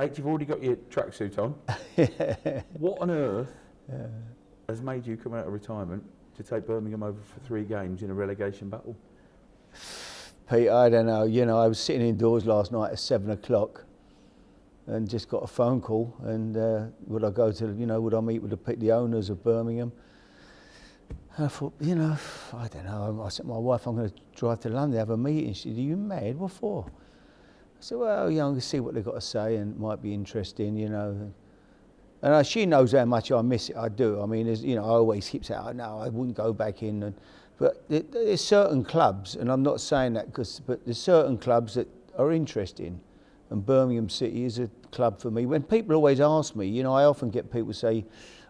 You've already got your tracksuit on. What on earth has made you come out of retirement to take Birmingham over for 3 games in a relegation battle? Pete, I don't know. You know, I was sitting indoors last night at 7 o'clock and just got a phone call. And would I go to, would I meet with the owners of Birmingham? And I thought, I don't know. I said to my wife, I'm going to drive to London, have a meeting. She said, are you mad? What for? I said, well, I'm going to see what they've got to say and it might be interesting, And she knows how much I miss it. I do. I mean, I always keep saying, oh, no, I wouldn't go back in. But there's certain clubs, and I'm not saying that but there's certain clubs that are interesting. And Birmingham City is a club for me. When people always ask me, I often get people say,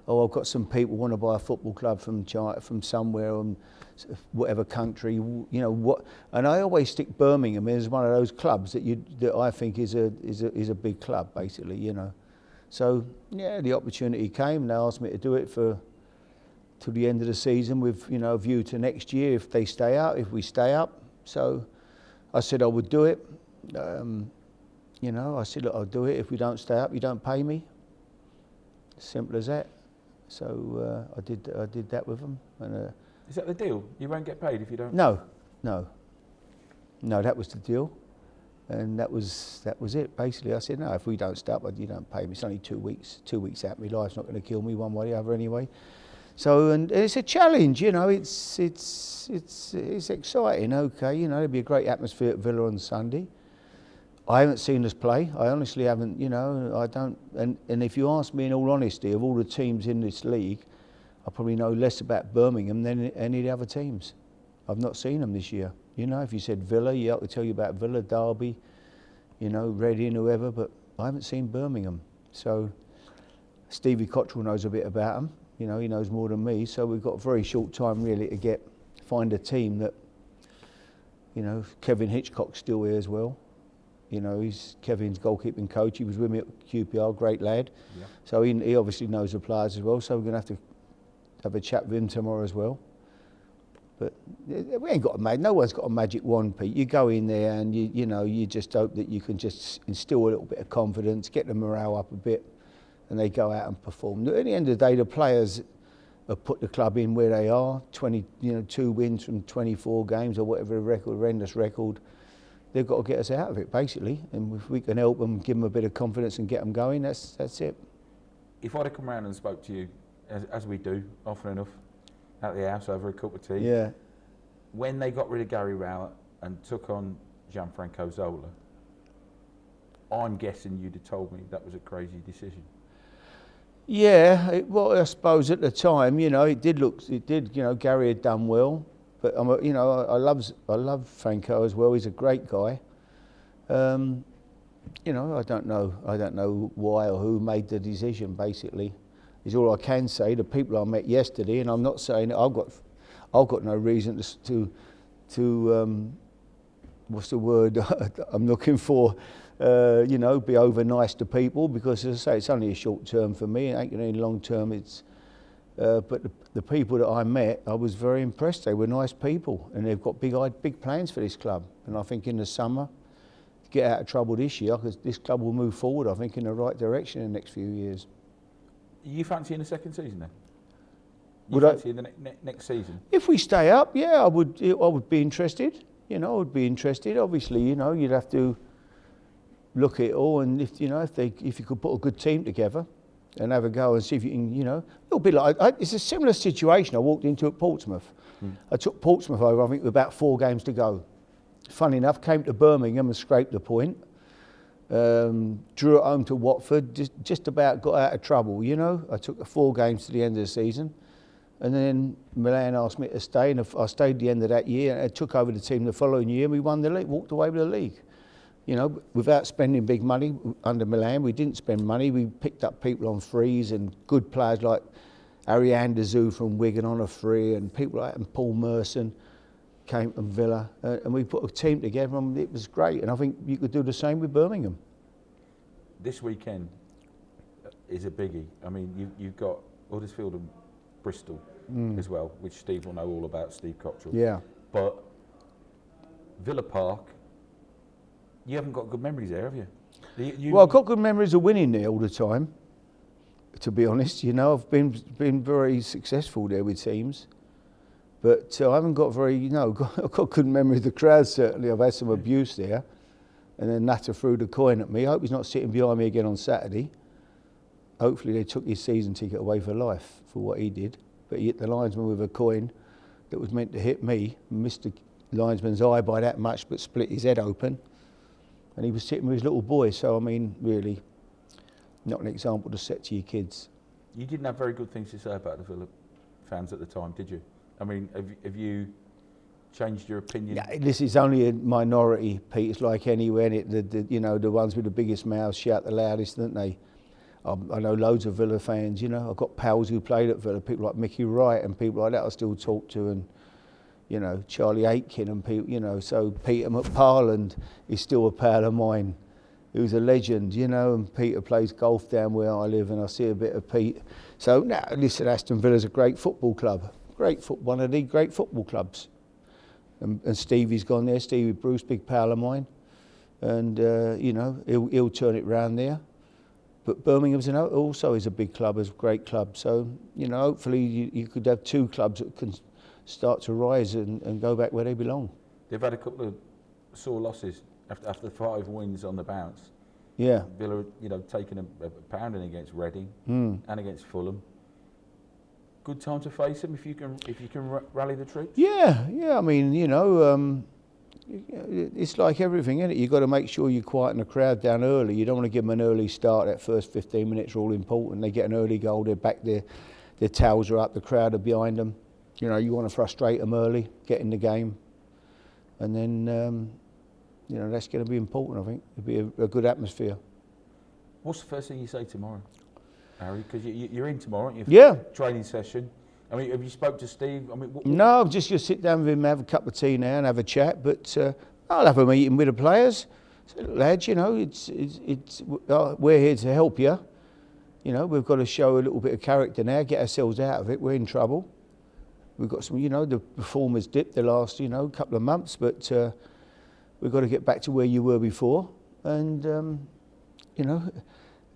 oh, I've got some people who want to buy a football club from China, from somewhere, or whatever country, what? And I always stick Birmingham as one of those clubs that I think is a big club, basically, So yeah, the opportunity came. They asked me to do it till the end of the season, with a view to next year if they stay up, if we stay up. So I said I would do it. I said, look, I'll do it. If we don't stay up, you don't pay me. Simple as that. So I did that with them. And, is that the deal? You won't get paid if you don't? No, that was the deal. And that was it, basically. I said, no, if we don't stop, you don't pay me. It's only 2 weeks. 2 weeks out, my life's not going to kill me one way or the other anyway. So, and it's a challenge, it's exciting, okay. There'll be a great atmosphere at Villa on Sunday. I haven't seen us play. I honestly haven't, I don't. And if you ask me, in all honesty, of all the teams in this league, I probably know less about Birmingham than any of the other teams. I've not seen them this year. If you said Villa, I could tell you about Villa, Derby, Reading, whoever, but I haven't seen Birmingham. So Stevie Cottrell knows a bit about them. He knows more than me. So we've got a very short time really to find a team that, Kevin Hitchcock's still here as well. He's Kevin's goalkeeping coach. He was with me at QPR, great lad. Yeah. So he obviously knows the players as well. So we're going to have a chat with him tomorrow as well. But we ain't got no one's got a magic wand, Pete. You go in there and you just hope that you can just instill a little bit of confidence, get the morale up a bit, and they go out and perform. At the end of the day, the players have put the club in where they are. 2 wins from 24 games or whatever the record, horrendous record. They've got to get us out of it, basically. And if we can help them, give them a bit of confidence and get them going, that's it. If I'd have come round and spoke to you, as we do often enough, at the house over a cup of tea. Yeah. When they got rid of Gary Rowett and took on Gianfranco Zola, I'm guessing you'd have told me that was a crazy decision. Yeah, well, I suppose at the time, it did. Gary had done well, but I love Franco as well. He's a great guy. I don't know why or who made the decision. Basically, is all I can say. The people I met yesterday, and I'm not saying I've got no reason to what's the word I'm looking for? Be over nice to people, because as I say, it's only a short term for me. It ain't going to be long term. But the people that I met, I was very impressed. They were nice people, and they've got big plans for this club. And I think in the summer, to get out of trouble this year, because this club will move forward, I think, in the right direction in the next few years. You fancying the second season then? Would I fancy the next season? If we stay up, yeah, I would be interested. I would be interested. Obviously, you'd have to look at it all, and if you could put a good team together and have a go and see if you can, it'll be like it's a similar situation I walked into at Portsmouth. I took Portsmouth over, I think, with about 4 games to go. Funny enough, came to Birmingham and scraped the point. Drew at home to Watford, just about got out of trouble. I took 4 games to the end of the season, and then Milan asked me to stay, and I stayed the end of that year, and I took over the team the following year, and we won the league, walked away with the league. Without spending big money under Milan. We didn't spend money. We picked up people on frees, and good players like Harry Andersou from Wigan on a free, and people like Paul Merson came from Villa, and we put a team together, and it was great. And I think you could do the same with Birmingham. This weekend is a biggie. I mean, you've got Huddersfield and Bristol as well, which Steve will know all about, Steve Cottrell. Yeah. But Villa Park, you haven't got good memories there, have you? Well, I've got good memories of winning there all the time. To be honest, you know, I've been very successful there with teams, but I haven't got very, you know, I've got good memories of the crowd. Certainly, I've had some abuse there, and then Natter threw the coin at me. I hope he's not sitting behind me again on Saturday. Hopefully, they took his season ticket away for life for what he did. But he hit the linesman with a coin that was meant to hit me, missed the linesman's eye by that much, but split his head open. And he was sitting with his little boy. So I mean, really, not an example to set to your kids. You didn't have very good things to say about the Villa fans at the time, did you? I mean, have you changed your opinion? Yeah, this is only a minority, Pete. It's like anywhere. You know, the ones with the biggest mouths shout the loudest, don't they? I know loads of Villa fans. You know, I've got pals who played at Villa, people like Mickey Wright and people like that I still talk to, and you know, Charlie Aitken and people. You know, so Peter McParland is still a pal of mine. He was a legend, you know, and Peter plays golf down where I live, and I see a bit of Pete. So, now, listen, Aston Villa's a great football club, one of the great football clubs. And Stevie's gone there, Stevie Bruce, big pal of mine, and you know, he'll turn it round there. But Birmingham's also is a big club, is a great club. So, you know, hopefully you could have two clubs that can start to rise and go back where they belong. They've had a couple of sore losses. After 5 wins on the bounce, yeah, Villa, you know, taking a pounding against Reading and against Fulham. Good time to face them if you can rally the troops. Yeah. I mean, you know, it's like everything, isn't it? You've got to make sure you quieten the crowd down early. You don't want to give them an early start. That first 15 minutes are all important. They get an early goal, they're back there, their towels are up, the crowd are behind them. You know, you want to frustrate them early, get in the game, and then. You know, that's going to be important, I think. It'll be a good atmosphere. What's the first thing you say tomorrow, Harry? Because you're in tomorrow, aren't you? Yeah. Training session. I mean, have you spoke to Steve? I mean, No, I'm just going to sit down with him, have a cup of tea now and have a chat. But I'll have a meeting with the players. So, lads, you know, we're here to help you. You know, we've got to show a little bit of character now, get ourselves out of it. We're in trouble. We've got some, you know, the performance dipped the last, you know, couple of months, but... we've got to get back to where you were before, and you know,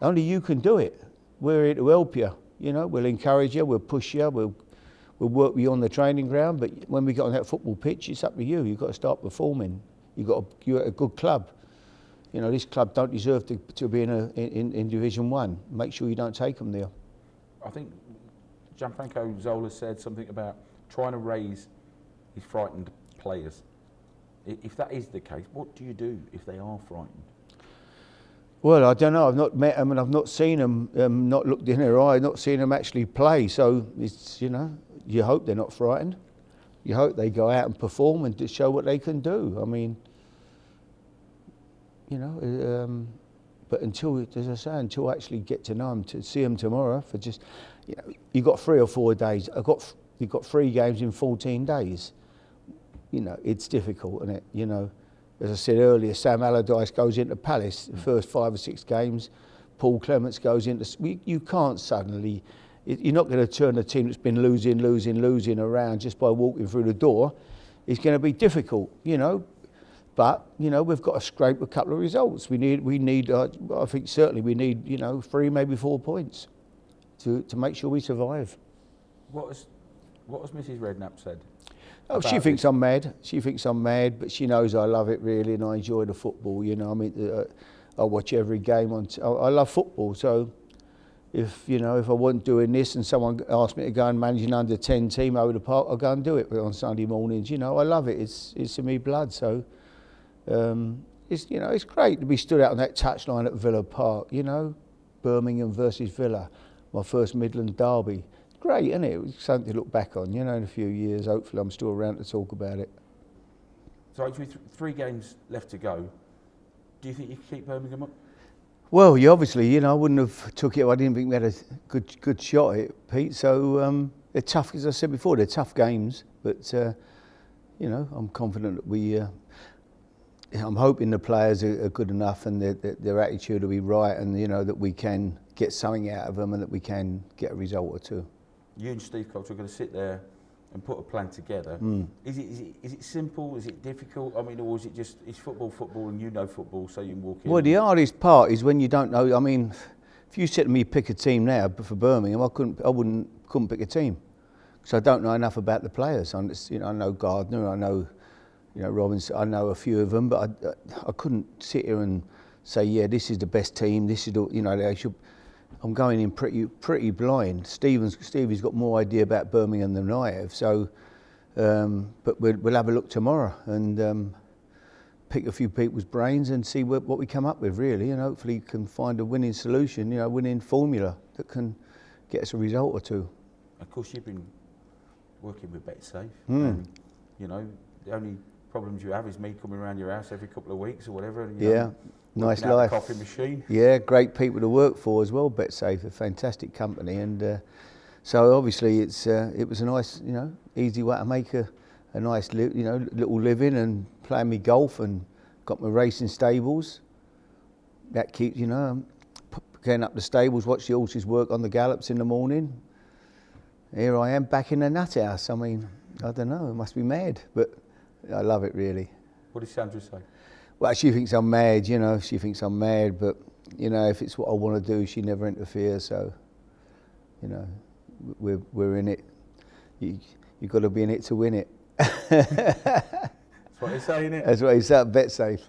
only you can do it. We're here to help you. You know, we'll encourage you, we'll push you, we'll work with you on the training ground. But when we get on that football pitch, it's up to you. You've got to start performing. You're at a good club. You know, this club don't deserve to be in Division 1. Make sure you don't take them there. I think Gianfranco Zola said something about trying to raise his frightened players. If that is the case, what do you do if they are frightened? Well, I don't know. I've not met them and I've not seen them, not looked in their eye, not seen them actually play. So it's, you know, you hope they're not frightened. You hope they go out and perform and to show what they can do. I mean, you know, but until, as I say, until I actually get to know them, to see them tomorrow, for just, you know, you've got 3 or 4 days. You've got 3 games in 14 days. You know, it's difficult, isn't it? You know, as I said earlier, Sam Allardyce goes into Palace, the first 5 or 6 games. Paul Clements goes into... You can't suddenly... You're not going to turn a team that's been losing around just by walking through the door. It's going to be difficult, you know. But, you know, we've got to scrape a couple of results. We need. I think certainly we need, you know, 3, maybe 4 points to make sure we survive. What has Mrs. Redknapp said? Oh, she thinks I'm mad. She thinks I'm mad, but she knows I love it really, and I enjoy the football. You know, I mean, I watch every game I love football. So, if I wasn't doing this and someone asked me to go and manage an under-10 team over the park, I'll go and do it on Sunday mornings. You know, I love it. It's in me blood. So, it's great to be stood out on that touchline at Villa Park. You know, Birmingham versus Villa, my first Midland derby. Great, isn't it? It's something to look back on, you know, in a few years. Hopefully I'm still around to talk about it. So actually 3 games left to go. Do you think you can keep Birmingham up? Well, obviously, you know, I wouldn't have took it if I didn't think we had a good shot at it, Pete. So they're tough, as I said before, they're tough games. But, you know, I'm confident that I'm hoping the players are good enough and their attitude will be right, and, you know, that we can get something out of them and that we can get a result or 2. You and Steve Cox are going to sit there and put a plan together. Is it simple? Is it difficult? I mean, or is it just is football, and you know football, so you can walk in? Well, the hardest part is when you don't know. I mean, if you said to me pick a team now for Birmingham, I couldn't pick a team because I don't know enough about the players. I know Gardner, I know Robinson, I know a few of them, but I couldn't sit here and say, yeah, this is the best team. This is they should. I'm going in pretty blind. Stevie's got more idea about Birmingham than I have. So, but we'll have a look tomorrow and pick a few people's brains and see what we come up with, really, and hopefully can find a winning solution, winning formula that can get us a result or two. Of course, you've been working with Betsafe, and the only problems you have is me coming around your house every couple of weeks or whatever. And, nice life. Coffee machine. Yeah, great people to work for as well. Betsafe, a fantastic company, and so obviously it was a nice, easy way to make a nice, little living and playing me golf and got my racing stables. That keeps, going up the stables, watch the horses work on the gallops in the morning. Here I am back in the nut house. I mean, I don't know, it must be mad, but I love it really. What does Sandra say? Well, she thinks I'm mad, she thinks I'm mad, but, if it's what I want to do, she never interferes, so, we're in it. You've got to be in it to win it. That's what they say, innit? That's what he said at Betsafe.